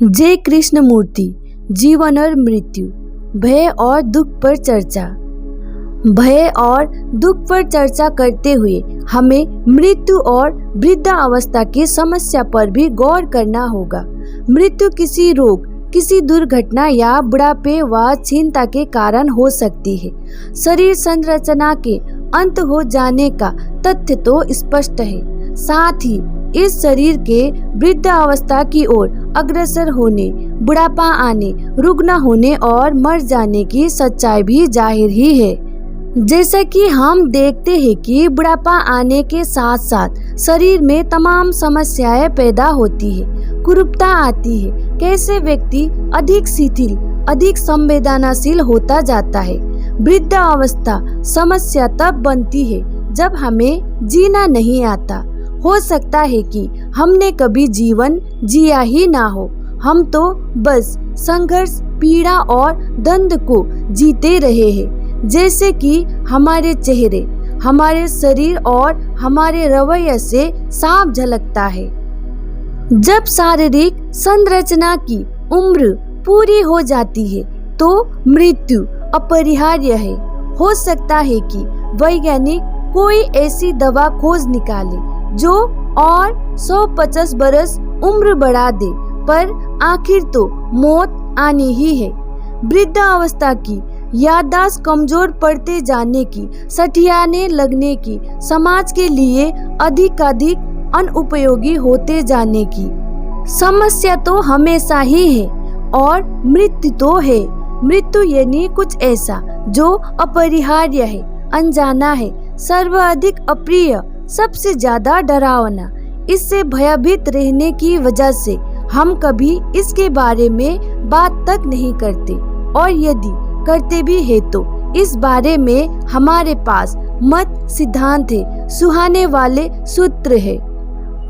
जय कृष्ण मूर्ति। जीवन और मृत्यु, भय और दुख पर चर्चा। भय और दुख पर चर्चा करते हुए हमें मृत्यु और वृद्धावस्था की समस्या पर भी गौर करना होगा। मृत्यु किसी रोग, किसी दुर्घटना या बुढ़ापे व चिंता के कारण हो सकती है। शरीर संरचना के अंत हो जाने का तथ्य तो स्पष्ट है, साथ ही इस शरीर के वृद्धावस्था की ओर अग्रसर होने, बुढ़ापा आने, रुग्ण होने और मर जाने की सच्चाई भी जाहिर ही है। जैसा कि हम देखते हैं कि बुढ़ापा आने के साथ साथ शरीर में तमाम समस्याएं पैदा होती है, कुरूपता आती है। कैसे व्यक्ति अधिक शिथिल, अधिक संवेदनशील होता जाता है। वृद्धावस्था समस्या तब बनती है जब हमें जीना नहीं आता। हो सकता है कि हमने कभी जीवन जिया ही ना हो, हम तो बस संघर्ष, पीड़ा और दंड को जीते रहे हैं। जैसे कि हमारे चेहरे, हमारे शरीर और हमारे रवैये से साफ झलकता है। जब शारीरिक संरचना की उम्र पूरी हो जाती है तो मृत्यु अपरिहार्य है। हो सकता है कि वैज्ञानिक कोई ऐसी दवा खोज निकाले जो और 150 बरस उम्र बढ़ा दे, पर आखिर तो मौत आनी ही है। वृद्धावस्था की याददाश्त कमजोर पड़ते जाने की, सठियाने लगने की, समाज के लिए अधिक अनुपयोगी होते जाने की समस्या तो हमेशा ही है। और मृत्यु तो है। मृत्यु यानी कुछ ऐसा जो अपरिहार्य है, अनजाना है, सर्वाधिक अप्रिय, सबसे ज्यादा डरावना। इससे भयभीत रहने की वजह से हम कभी इसके बारे में बात तक नहीं करते, और यदि करते भी है तो इस बारे में हमारे पास मत सिद्धांत है, सुहाने वाले सूत्र है।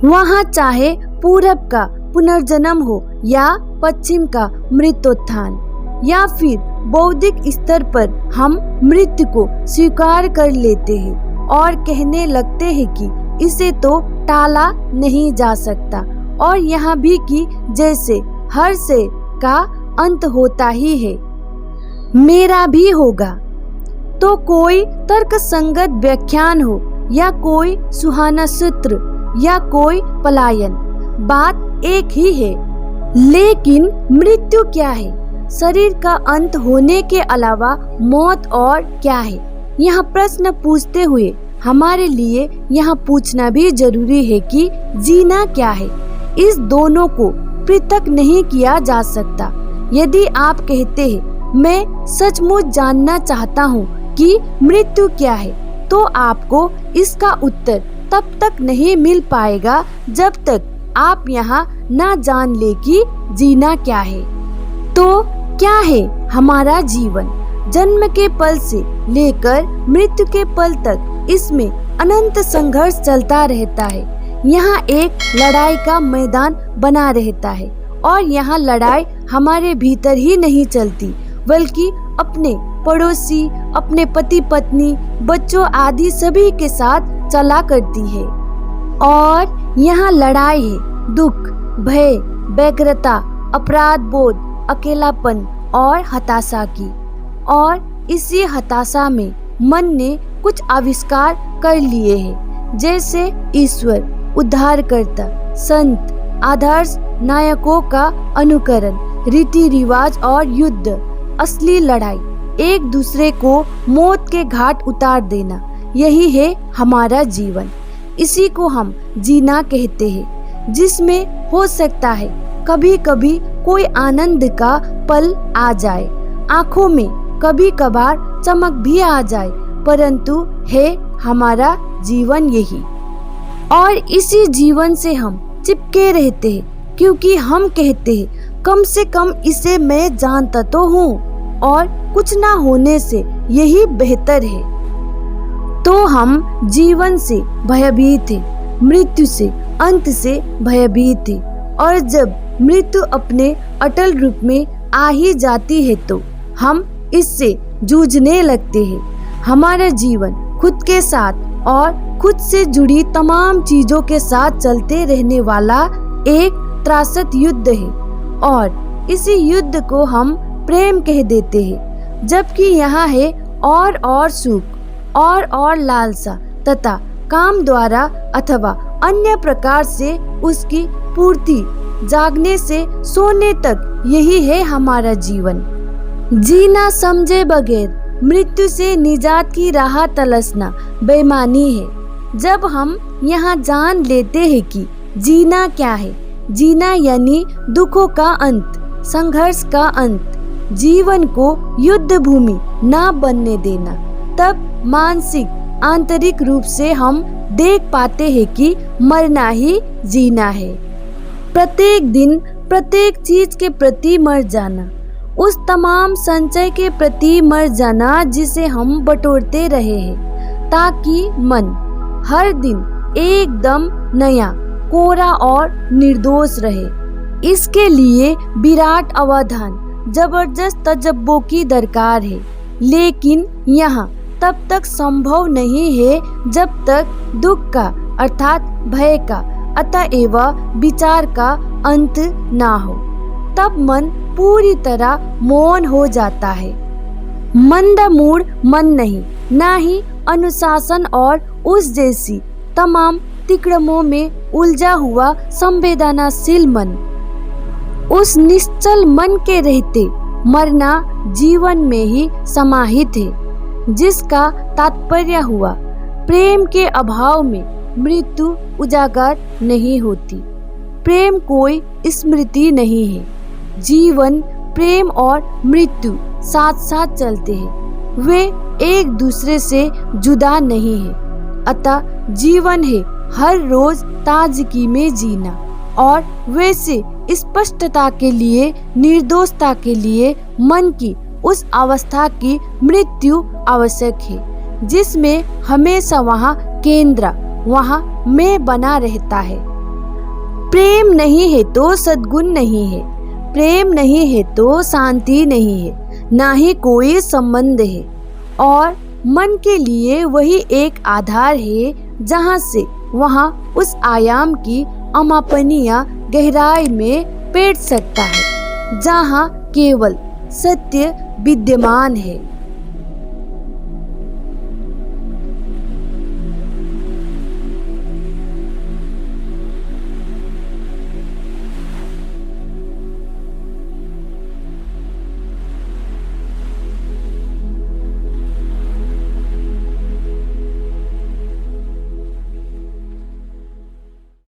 वहाँ चाहे पूरब का पुनर्जन्म हो या पश्चिम का मृत्युत्थान, या फिर बौद्धिक स्तर पर हम मृत्यु को स्वीकार कर लेते हैं और कहने लगते हैं कि इसे तो टाला नहीं जा सकता। और यहाँ भी कि जैसे हर से का अंत होता ही है, मेरा भी होगा। तो कोई तर्कसंगत व्याख्यान हो या कोई सुहाना सूत्र या कोई पलायन, बात एक ही है। लेकिन मृत्यु क्या है? शरीर का अंत होने के अलावा मौत और क्या है? यह प्रश्न पूछते हुए हमारे लिए यह पूछना भी जरूरी है कि जीना क्या है। इस दोनों को पृथक नहीं किया जा सकता। यदि आप कहते हैं मैं सचमुच जानना चाहता हूँ कि मृत्यु क्या है, तो आपको इसका उत्तर तब तक नहीं मिल पाएगा जब तक आप यहाँ ना जान ले कि जीना क्या है। तो क्या है हमारा जीवन? जन्म के पल से लेकर मृत्यु के पल तक इसमें अनंत संघर्ष चलता रहता है। यहाँ एक लड़ाई का मैदान बना रहता है, और यहाँ लड़ाई हमारे भीतर ही नहीं चलती, बल्कि अपने पड़ोसी, अपने पति पत्नी, बच्चों आदि सभी के साथ चला करती है। और यहाँ लड़ाई है दुख, भय, व्यग्रता, अपराध बोध, अकेलापन और हताशा की। और इसी हताशा में मन ने कुछ आविष्कार कर लिए हैं, जैसे ईश्वर, उद्धारकर्ता, संत, आदर्श नायकों का अनुकरण, रीति रिवाज और युद्ध, असली लड़ाई, एक दूसरे को मौत के घाट उतार देना। यही है हमारा जीवन। इसी को हम जीना कहते हैं, जिसमें हो सकता है कभी कभी कोई आनंद का पल आ जाए, आंखों में कभी कभार चमक भी आ जाए, परंतु है हमारा जीवन यही। और इसी जीवन से हम चिपके रहते हैं, क्योंकि हम कहते हैं कम से कम इसे मैं जानता तो हूँ, और कुछ ना होने से यही बेहतर है। तो हम जीवन से भयभीत हैं, मृत्यु से, अंत से भयभीत हैं। और जब मृत्यु अपने अटल रूप में आ ही जाती है तो हम इससे जूझने लगते हैं। हमारा जीवन खुद के साथ और खुद से जुड़ी तमाम चीजों के साथ चलते रहने वाला एक त्रासद युद्ध है। और इसी युद्ध को हम प्रेम कह देते हैं, जबकि यहाँ है और सुख और लालसा तथा काम द्वारा अथवा अन्य प्रकार से उसकी पूर्ति, जागने से सोने तक यही है हमारा जीवन। जीना समझे बगैर मृत्यु से निजात की राह तलाशना बेईमानी है। जब हम यहाँ जान लेते हैं कि जीना क्या है, जीना यानी दुखों का अंत, संघर्ष का अंत, जीवन को युद्ध भूमि ना बनने देना, तब मानसिक आंतरिक रूप से हम देख पाते हैं कि मरना ही जीना है। प्रत्येक दिन प्रत्येक चीज के प्रति मर जाना, उस तमाम संचय के प्रति मर जाना जिसे हम बटोरते रहे हैं, ताकि मन हर दिन एकदम नया, कोरा और निर्दोष रहे। इसके लिए विराट अवधान, जबरदस्त तजब्बों की दरकार है, लेकिन यहाँ तब तक संभव नहीं है जब तक दुख का अर्थात भय का, अतएव विचार का अंत ना हो। तब मन पूरी तरह मौन हो जाता है। मंदमूढ़ मन नहीं, ना ही अनुशासन और उस जैसी तमाम तिक्रमों में उलझा हुआ संवेदनाशील मन। उस निश्चल मन के रहते मरना जीवन में ही समाहित है, जिसका तात्पर्य हुआ प्रेम के अभाव में मृत्यु उजागर नहीं होती। प्रेम कोई स्मृति नहीं है। जीवन, प्रेम और मृत्यु साथ साथ चलते हैं, वे एक दूसरे से जुदा नहीं है। अतः जीवन है हर रोज ताजगी में जीना, और वैसे स्पष्टता के लिए, निर्दोषता के लिए मन की उस अवस्था की मृत्यु आवश्यक है, जिसमें हमेशा वहाँ केंद्र, वहाँ मैं बना रहता है। प्रेम नहीं है तो सद्गुण नहीं है, प्रेम नहीं है तो शांति नहीं है, ना ही कोई संबंध है। और मन के लिए वही एक आधार है जहाँ से वहाँ उस आयाम की अमापनीय गहराई में बैठ सकता है, जहाँ केवल सत्य विद्यमान है।